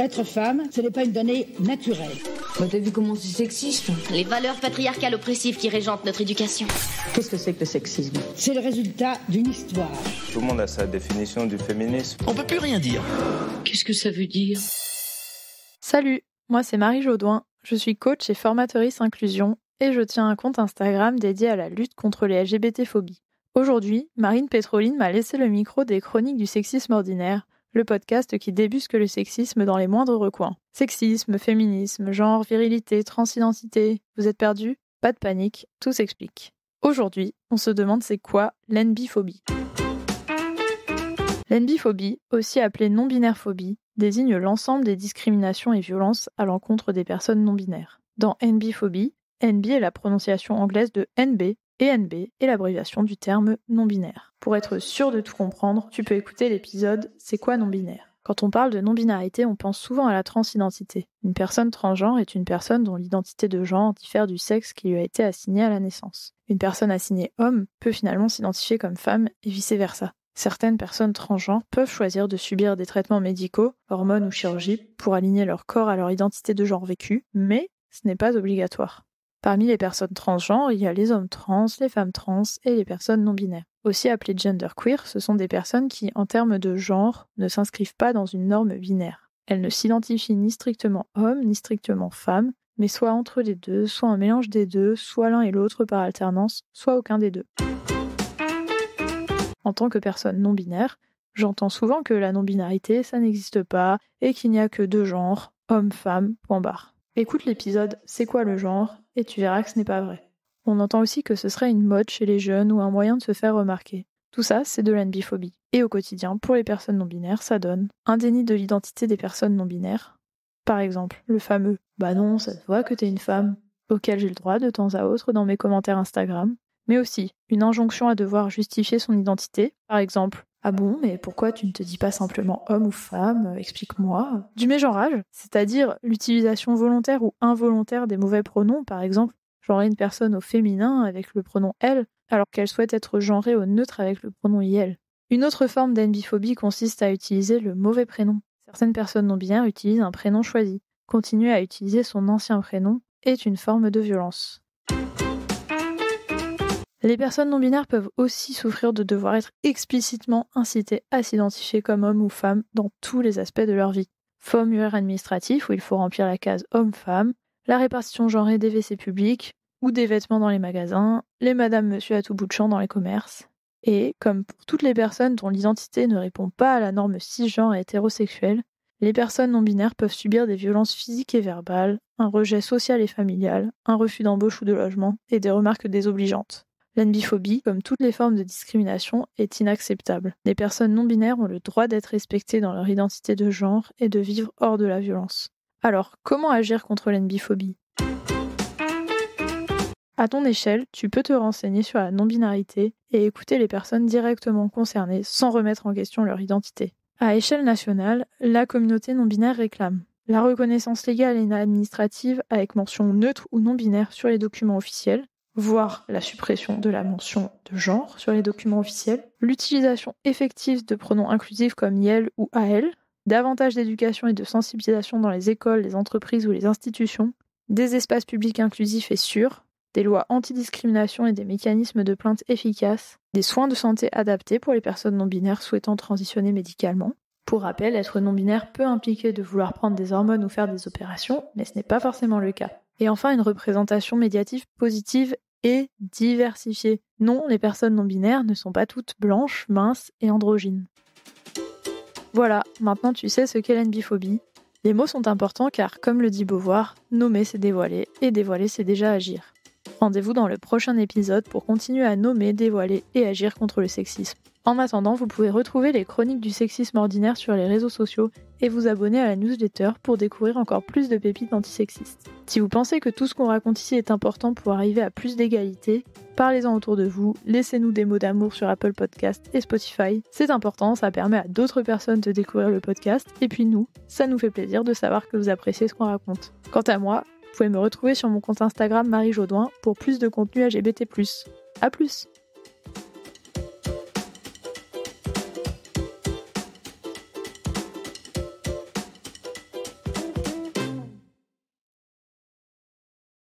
Être femme, ce n'est pas une donnée naturelle. Bah t'as vu comment c'est sexiste ? Les valeurs patriarcales oppressives qui régentent notre éducation. Qu'est-ce que c'est que le sexisme ? C'est le résultat d'une histoire. Tout le monde a sa définition du féminisme. On peut plus rien dire. Qu'est-ce que ça veut dire ? Salut, moi c'est Marie Jaudoin, je suis coach et formatrice inclusion et je tiens un compte Instagram dédié à la lutte contre les LGBT-phobies. Aujourd'hui, Marine Pétroline m'a laissé le micro des Chroniques du sexisme ordinaire, le podcast qui débusque le sexisme dans les moindres recoins. Sexisme, féminisme, genre, virilité, transidentité, vous êtes perdus ? Pas de panique, tout s'explique. Aujourd'hui, on se demande c'est quoi l'NBiphobie. L'NBiphobie, aussi appelée non-binaire phobie, désigne l'ensemble des discriminations et violences à l'encontre des personnes non-binaires. Dans NBiphobie, NB est la prononciation anglaise de NB, et NB est l'abréviation du terme non-binaire. Pour être sûr de tout comprendre, tu peux écouter l'épisode « C'est quoi non-binaire ?» Quand on parle de non-binarité, on pense souvent à la transidentité. Une personne transgenre est une personne dont l'identité de genre diffère du sexe qui lui a été assigné à la naissance. Une personne assignée homme peut finalement s'identifier comme femme et vice-versa. Certaines personnes transgenres peuvent choisir de subir des traitements médicaux, hormones ou chirurgies, pour aligner leur corps à leur identité de genre vécue, mais ce n'est pas obligatoire. Parmi les personnes transgenres, il y a les hommes trans, les femmes trans et les personnes non-binaires. Aussi appelées genderqueer, ce sont des personnes qui, en termes de genre, ne s'inscrivent pas dans une norme binaire. Elles ne s'identifient ni strictement homme, ni strictement femme, mais soit entre les deux, soit un mélange des deux, soit l'un et l'autre par alternance, soit aucun des deux. En tant que personne non-binaire, j'entends souvent que la non-binarité, ça n'existe pas, et qu'il n'y a que deux genres, homme-femme, point barre. Écoute l'épisode « C'est quoi le genre ?» et tu verras que ce n'est pas vrai. On entend aussi que ce serait une mode chez les jeunes ou un moyen de se faire remarquer. Tout ça, c'est de l'NBiphobie. Et au quotidien, pour les personnes non-binaires, ça donne un déni de l'identité des personnes non-binaires. Par exemple, le fameux « Bah non, ça se voit que t'es une femme » auquel j'ai le droit de temps à autre dans mes commentaires Instagram. Mais aussi, une injonction à devoir justifier son identité. Par exemple, « Ah bon, mais pourquoi tu ne te dis pas simplement homme ou femme ? Explique-moi. » Du mégenrage, c'est-à-dire l'utilisation volontaire ou involontaire des mauvais pronoms, par exemple, genrer une personne au féminin avec le pronom elle, alors qu'elle souhaite être genrée au neutre avec le pronom il. Une autre forme d'NBiphobie consiste à utiliser le mauvais prénom. Certaines personnes non-binaires utilisent un prénom choisi. Continuer à utiliser son ancien prénom est une forme de violence. Les personnes non-binaires peuvent aussi souffrir de devoir être explicitement incitées à s'identifier comme homme ou femme dans tous les aspects de leur vie. Formulaire administratif où il faut remplir la case homme-femme, la répartition genrée des WC publics ou des vêtements dans les magasins, les madame-monsieur à tout bout de champ dans les commerces. Et, comme pour toutes les personnes dont l'identité ne répond pas à la norme cisgenre et hétérosexuelle, les personnes non-binaires peuvent subir des violences physiques et verbales, un rejet social et familial, un refus d'embauche ou de logement et des remarques désobligeantes. L'NBiphobie, comme toutes les formes de discrimination, est inacceptable. Les personnes non-binaires ont le droit d'être respectées dans leur identité de genre et de vivre hors de la violence. Alors, comment agir contre l'NBiphobie ? À ton échelle, tu peux te renseigner sur la non-binarité et écouter les personnes directement concernées sans remettre en question leur identité. À échelle nationale, la communauté non-binaire réclame la reconnaissance légale et administrative avec mention neutre ou non-binaire sur les documents officiels, voire la suppression de la mention de genre sur les documents officiels, l'utilisation effective de pronoms inclusifs comme IEL ou AL, davantage d'éducation et de sensibilisation dans les écoles, les entreprises ou les institutions, des espaces publics inclusifs et sûrs, des lois antidiscrimination et des mécanismes de plainte efficaces, des soins de santé adaptés pour les personnes non-binaires souhaitant transitionner médicalement. Pour rappel, être non-binaire peut impliquer de vouloir prendre des hormones ou faire des opérations, mais ce n'est pas forcément le cas. Et enfin, une représentation médiatique positive et diversifiée. Non, les personnes non-binaires ne sont pas toutes blanches, minces et androgynes. Voilà, maintenant tu sais ce qu'est l'NBiphobie. Les mots sont importants car, comme le dit Beauvoir, nommer c'est dévoiler, et dévoiler c'est déjà agir. Rendez-vous dans le prochain épisode pour continuer à nommer, dévoiler et agir contre le sexisme. En attendant, vous pouvez retrouver les chroniques du sexisme ordinaire sur les réseaux sociaux et vous abonner à la newsletter pour découvrir encore plus de pépites antisexistes. Si vous pensez que tout ce qu'on raconte ici est important pour arriver à plus d'égalité, parlez-en autour de vous, laissez-nous des mots d'amour sur Apple Podcast et Spotify. C'est important, ça permet à d'autres personnes de découvrir le podcast, et puis nous, ça nous fait plaisir de savoir que vous appréciez ce qu'on raconte. Quant à moi, vous pouvez me retrouver sur mon compte Instagram Marie Jaudoin pour plus de contenu LGBT+. À plus!